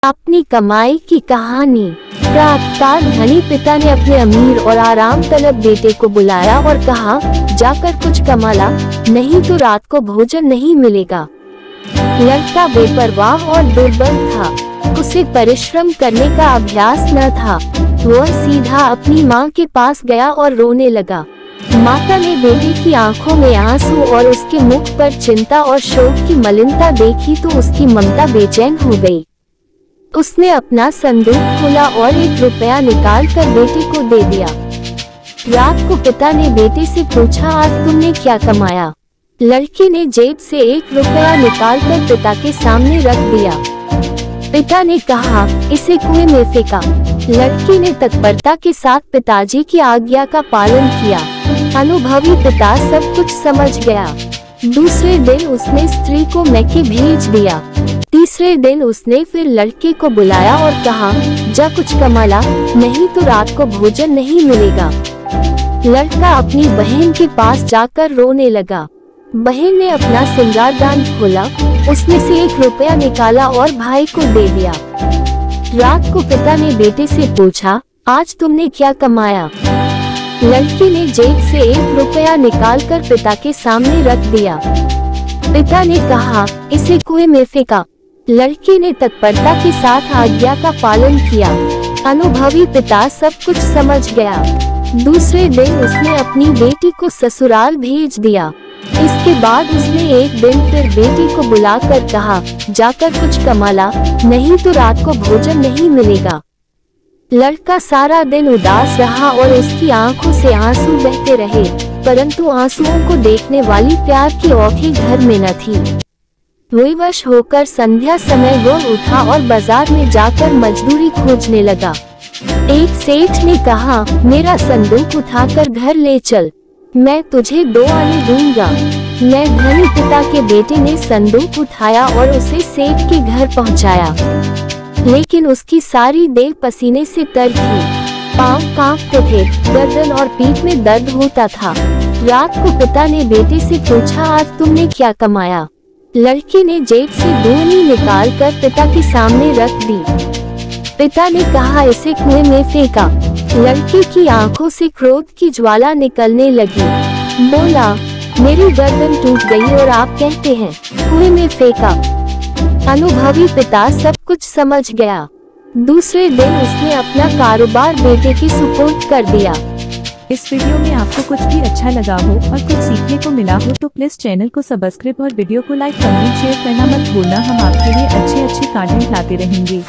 अपनी कमाई की कहानी। प्रातःकाल धनी पिता ने अपने अमीर और आराम तलब बेटे को बुलाया और कहा, जाकर कुछ कमा ला, नहीं तो रात को भोजन नहीं मिलेगा। लड़का बेपरवाह और दुर्बल था, उसे परिश्रम करने का अभ्यास न था। वह सीधा अपनी माँ के पास गया और रोने लगा। माता ने बेटे की आंखों में आंसू और उसके मुख पर चिंता और शोक की मलिनता देखी तो उसकी ममता बेचैन हो गई। उसने अपना संदूक खोला और 1 रुपया निकाल कर बेटे को दे दिया। रात को पिता ने बेटे से पूछा, आज तुमने क्या कमाया? लड़के ने जेब से 1 रुपया निकाल कर पिता के सामने रख दिया। पिता ने कहा, इसे कुएं में फेंका। लड़के ने तत्परता के साथ पिताजी की आज्ञा का पालन किया। अनुभवी पिता सब कुछ समझ गया। दूसरे दिन उसने स्त्री को मैके भेज दिया। तीसरे दिन उसने फिर लड़के को बुलाया और कहा, जा कुछ कमा ला, नहीं तो रात को भोजन नहीं मिलेगा। लड़का अपनी बहन के पास जाकर रोने लगा। बहन ने अपना सिंगारदान खोला, उसमें से 1 रुपया निकाला और भाई को दे दिया। रात को पिता ने बेटे से पूछा, आज तुमने क्या कमाया? लड़के ने जेब से 1 रुपया निकालकर पिता के सामने रख दिया। पिता ने कहा, इसे कुएं में फेंका। लड़के ने तत्परता के साथ आज्ञा का पालन किया। अनुभवी पिता सब कुछ समझ गया। दूसरे दिन उसने अपनी बेटी को ससुराल भेज दिया। इसके बाद उसने एक दिन फिर बेटी को बुलाकर कहा, जाकर कुछ कमा ला, नहीं तो रात को भोजन नहीं मिलेगा। लड़का सारा दिन उदास रहा और उसकी आंखों से आंसू बहते रहे, परंतु आंसुओं को देखने वाली प्यार की आंखें घर में न थी। विवश होकर संध्या समय वो उठा और बाजार में जाकर मजदूरी खोजने लगा। एक सेठ ने कहा, मेरा संदूक उठाकर घर ले चल, मैं तुझे 2 आने दूंगा। मैं धनी पिता के बेटे ने संदूक उठाया और उसे सेठ के घर पहुंचाया, लेकिन उसकी सारी देह पसीने से तर थी। पांव कांपते थे, गर्दन और पीठ में दर्द होता था। रात को पिता ने बेटे से पूछा, आज तुमने क्या कमाया? लड़के ने जेब से 2 आने निकाल कर पिता के सामने रख दी। पिता ने कहा, इसे कुएं में फेंका। लड़के की आंखों से क्रोध की ज्वाला निकलने लगी। बोला, मेरी गर्दन टूट गई और आप कहते हैं कुएं में फेंका। अनुभवी पिता सब कुछ समझ गया। दूसरे दिन उसने अपना कारोबार बेटे के सुपुर्द कर दिया। इस वीडियो में आपको कुछ भी अच्छा लगा हो और कुछ सीखने को मिला हो तो प्लीज चैनल को सब्सक्राइब और वीडियो को लाइक, कमेंट, शेयर करना मत भूलना। हम आपके लिए अच्छे कंटेंट लाते रहेंगे।